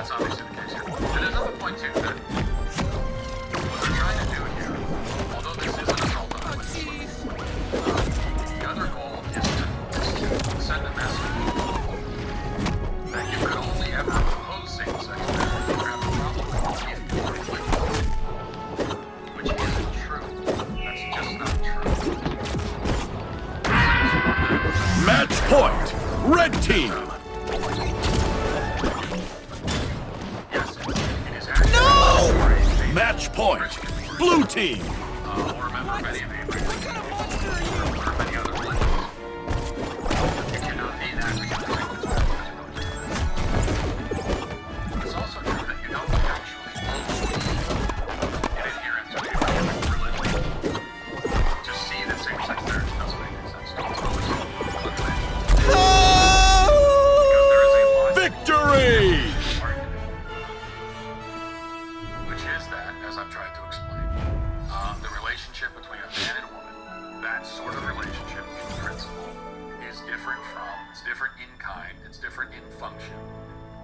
that's obviously the case here. And another point too, that what they're trying to do here, although this is an assault on religious liberty, the other goal is to send a message that you could only ever oppose same-sex marriage or have a problem with it if you are religious. Which isn't true. That's just not true. Match point! Red team! Yes, it is actually No! Match point! Blue team! or a member of any of the or many other religions. You cannot be an advocate for same-sex marriage. It's also true that you don't actually in adherence to the American religion to see that same-sex marriage doesn't make any sense. Don't oppose it. Victory! Which is that, as I've tried to explain, the relationship between a man and a woman, that sort of relationship in principle, is different it's different in kind, it's different in function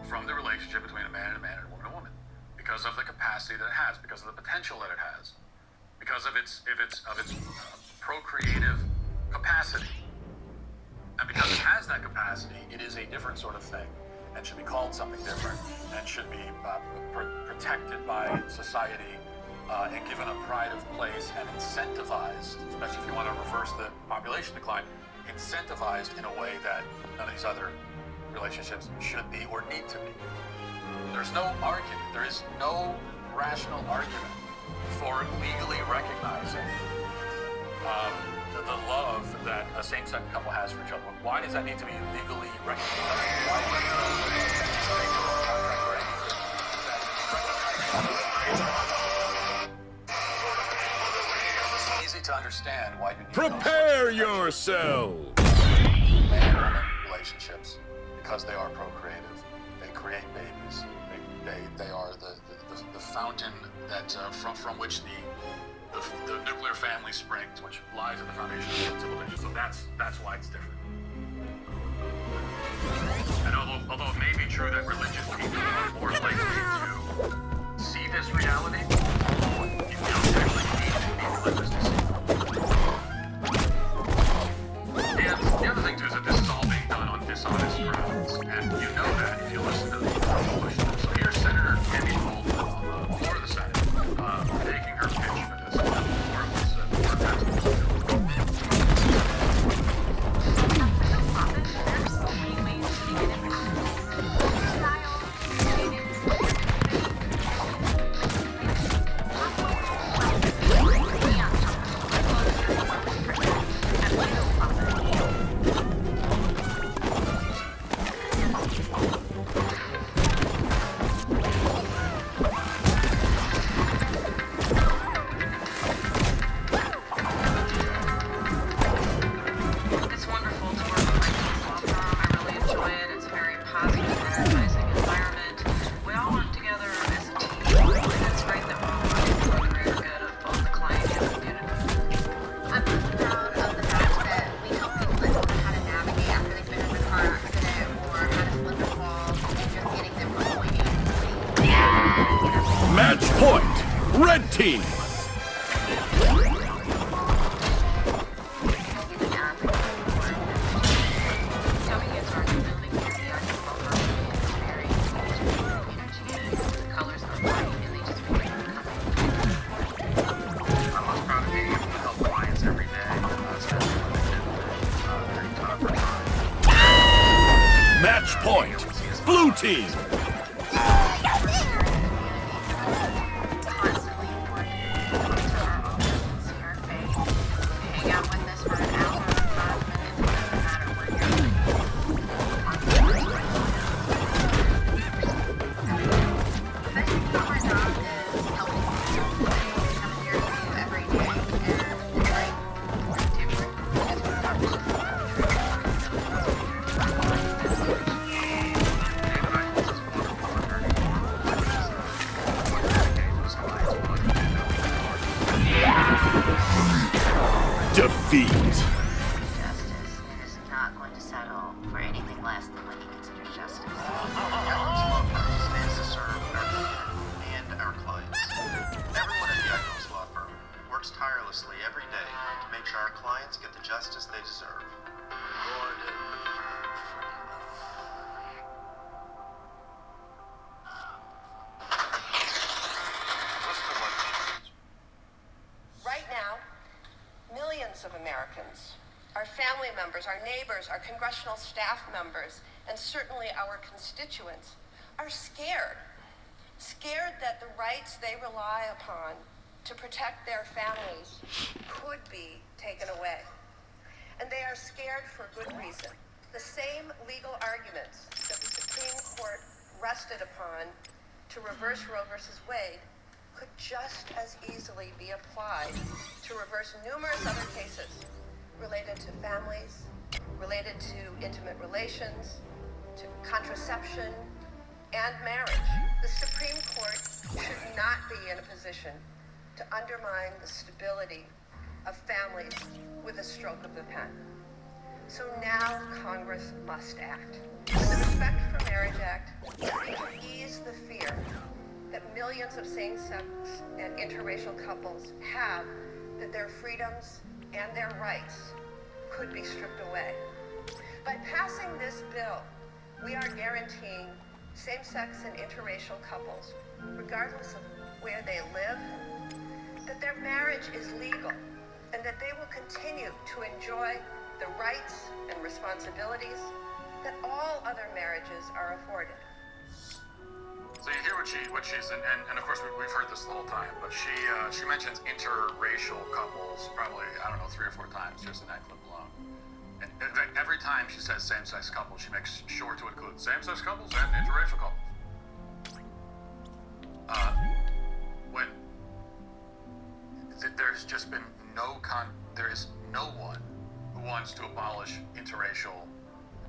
from the relationship between a man and a man and a woman and a woman, because of the capacity that it has, because of the potential that it has, because of its procreative capacity. And because it has that capacity, it is a different sort of thing, and should be called something different, and should be protected by society, and given a pride of place, and incentivized, especially if you want to reverse the population decline, incentivized in a way that none of these other relationships should be or need to be. There's no argument, there is no rational argument for legally recognizing the love that a same-sex couple has for each other. Why does that need to be legally recognized? Why does it's easy to understand why you need Prepare yourself! man and woman relationships, because they are procreative. They create babies. They are the fountain that from which the nuclear family springs, which lies at the foundation of civilization. So that's why it's different. And although it may be true that religious people are more likely to see this reality, you don't actually need to be religious to see it. And the other thing too is that this is all being done on dishonest grounds, and you know that if you listen to the question. So here's Senator Tammy Bolton on the floor of the Senate, making her pitch for this. Match point! Red team! Match point! Blue team! Defeat. Justice is not going to settle for anything less than what he considers justice. members, our neighbors, our congressional staff members, and certainly our constituents are scared. Scared that the rights they rely upon to protect their families could be taken away. And they are scared for good reason. The same legal arguments that the Supreme Court rested upon to reverse Roe versus Wade could just as easily be applied to reverse numerous other cases related to families, related to intimate relations, to contraception, and marriage. The Supreme Court should not be in a position to undermine the stability of families with a stroke of the pen. So now Congress must act. The Respect for Marriage Act will ease the fear that millions of same-sex and interracial couples have that their freedoms and their rights could be stripped away. By passing this bill, we are guaranteeing same-sex and interracial couples, regardless of where they live, that their marriage is legal and that they will continue to enjoy the rights and responsibilities that all other marriages are afforded. So you hear what she's, and of course we've heard this the whole time, but she mentions interracial couples probably, I don't know, 3 or 4 times just in that clip alone. And in fact, every time she says same-sex couples, she makes sure to include same-sex couples and interracial couples. When there's just been there is no one who wants to abolish interracial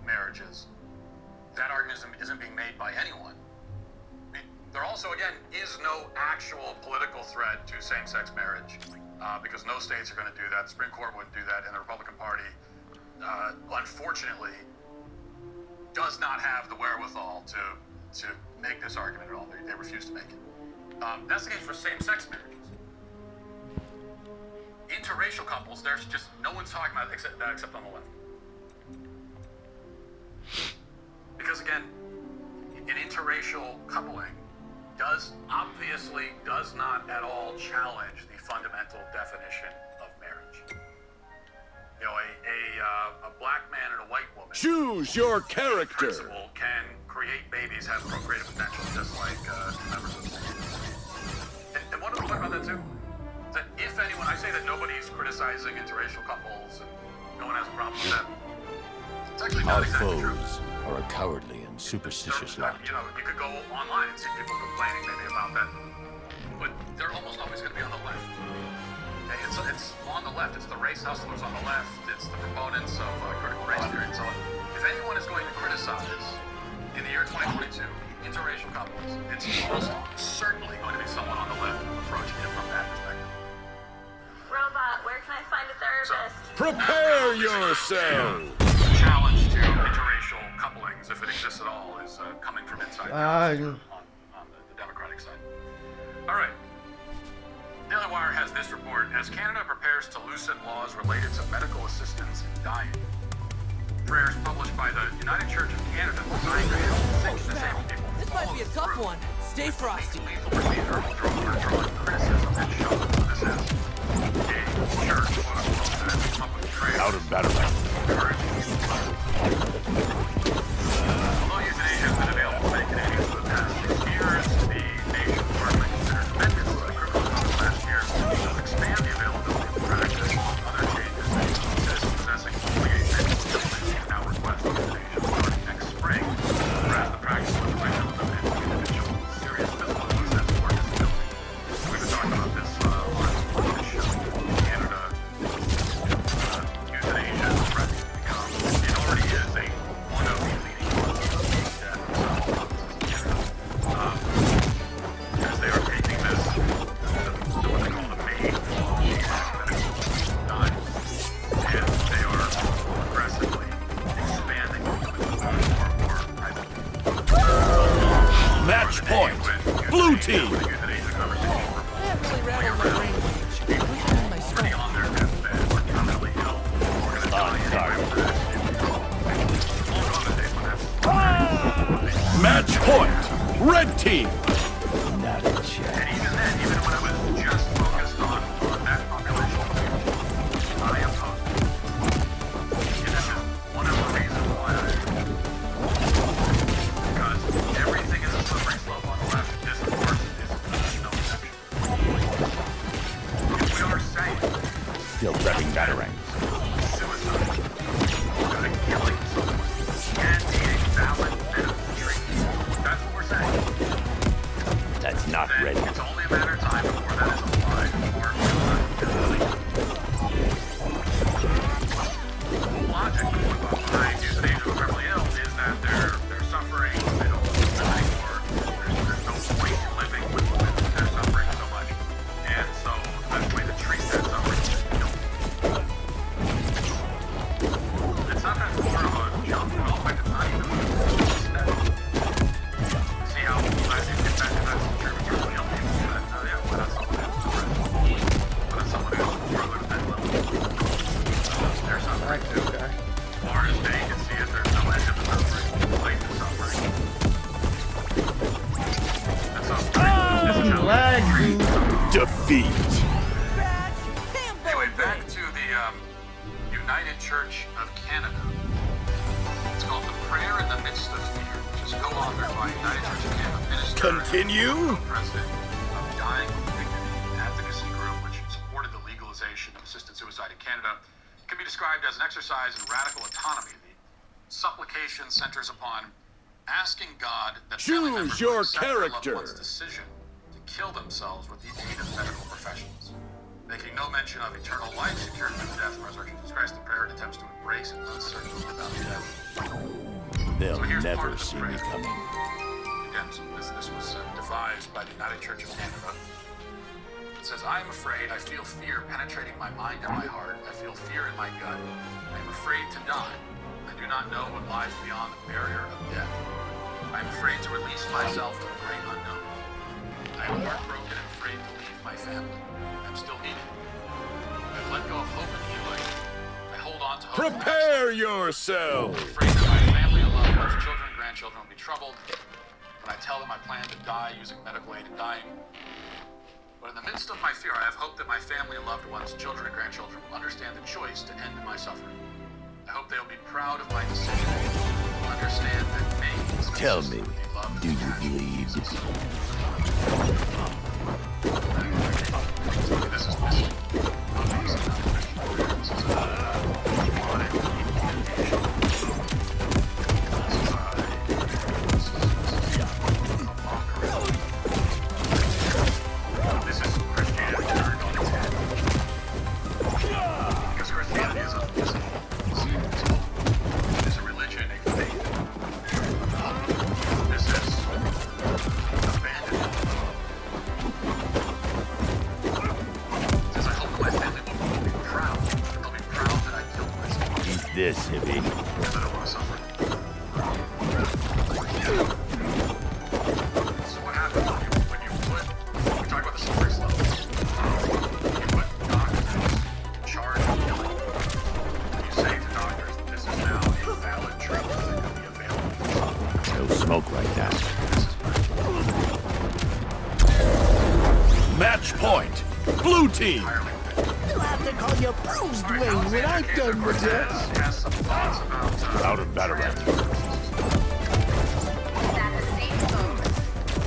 marriages. That argument isn't being made by anyone. I mean, there also, again, is no actual political threat to same-sex marriage because no states are going to do that. The Supreme Court wouldn't do that, and the Republican Party, unfortunately, does not have the wherewithal to make this argument at all. They refuse to make it. That's the case for same-sex marriages. Interracial couples, there's just no one's talking about it except on the left. Because again, an interracial coupling obviously does not at all challenge the fundamental definition of marriage. You know, a black man and a white woman. Choose your character. Principle can create babies, have procreative potential, just like members of the community. And one other point about that too. That if anyone, I say that nobody's criticizing interracial couples and no one has a problem with that. It's actually not Our exactly true. foes are a cowardly and superstitious lot. You know, you could go online and see people complaining maybe about that, but they're almost always going to be on the left. Okay, it's on the left. It's the race hustlers on the left. It's the proponents of critical race theory. So if anyone is going to criticize in the year 2022 interracial couples, it's almost certainly going to be someone on the left approaching it from that perspective. Robot, where can I find a therapist? Prepare yourself! The challenge to interracial couplings, if it exists at all, is coming from inside on the Democratic side. All right. Daily Wire has this report. As Canada prepares to loosen laws related to medical assistance in dying, prayers published by the United Church of Canada designed to help 6 disabled people. This might be a tough one. Stay frosty. Lethal procedure drawing criticism and shown this is a church, quote-unquote, that has come up with prayers. Out of battle. Although euthanasia has been available to Canadians for the past 6 years, the nation partly considered amendments to the criminal code last year to expand the availability of the practice. Other changes that citizens possessing only a mental illness can now request euthanasia starting next spring, whereas the practice was originally limited to individuals with serious physical illnesses or disability. We've been talking about this on this show. Canada, euthanasia is threatening to become, it already is one of the leading causes of death in Canada. As they are taking this, what they call the main law, medical dying, and they are aggressively expanding it to include more and more private. Match point. Blue team. Euthanasia conversation for That really rattled my brain. I wish I had my already stuff. on their deathbed or terminally ill, or going to die anyway for this. Long gone the days when that's Match point. Red team. And even then, even when I was just focused on that population, I opposed it. And this is Not then ready. it's only a matter of time before that is applied or the logic behind euthanasia of the terminally ill is that they're suffering, they don't die, or there's no point in living with their suffering so much. And so the best way to treat that suffering is to kill them. It's not that far of a jump at all. In fact, it's not even a step. See how I think if that's true with terminally ill people, then yeah, why not someone else? Why not someone else struggling at that level? They're suffering too. As far as they can see it, there's no end to the suffering. Life is suffering. And so, this is how Lag, we treat Defeat. Anyway, back to the United Church of Canada. It's called the Prayer in the Midst of Fear, which is co-authored by United Church of Canada minister Continue. and president of Dying with Dignity, an advocacy group which supported the legalization of assisted suicide in Canada. It can be described as an exercise in radical autonomy. The supplication centers upon asking God that family members Choose your will accept their loved character. one's decision to kill themselves with the aid of medical professionals. Making no mention of eternal life secured through the death and resurrection of Jesus Christ, the prayer attempts to embrace an uncertainty about death. They'll So here's part never of the see me prayer. coming. Again, this was devised by the United Church of Canada. It says, I am afraid, I feel fear penetrating my mind and my heart. I feel fear in my gut. I am afraid to die. I do not know what lies beyond the barrier of death. I am afraid to release myself to the great unknown. I am heartbroken and afraid to leave my family. I'm still needed. I've let go of hope and healing. I hold on to hope. and Prepare yourself. I'm afraid that my family and loved ones, children and grandchildren will be troubled when I tell them I plan to die using medical aid in dying. But in the midst of my fear, I have hope that my family and loved ones, children and grandchildren will understand the choice to end my suffering. I hope they'll be proud of my decision, will understand that me is Tell me, consistent with the love do and you passion of bleed? Jesus. This is obviously not Christian. This is demonic incantation. This is Christianity turned on its head. Because Christianity is a religion, a faith. This is abandonment. It says, I hope that my family will be proud. They'll be proud that I killed myself. Eat this, hippie. Because I don't want to suffer. So what happens when you put, we talk about the slippery slope. You put doctors in charge of healing. And you say to doctors that this is now a valid treatment that can be available. No smoke right now. This is Match point. Blue team. entirely You'll have to call you Bruce All right, Wayne when I'm Alexander done with this. Cortez has some thoughts about Out of Batarang. That the same folks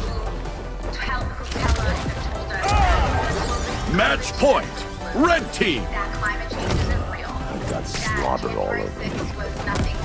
who tell us and told us Match point. Red team. that climate change isn't real. I've got That slaughter all January over me. 6th was nothing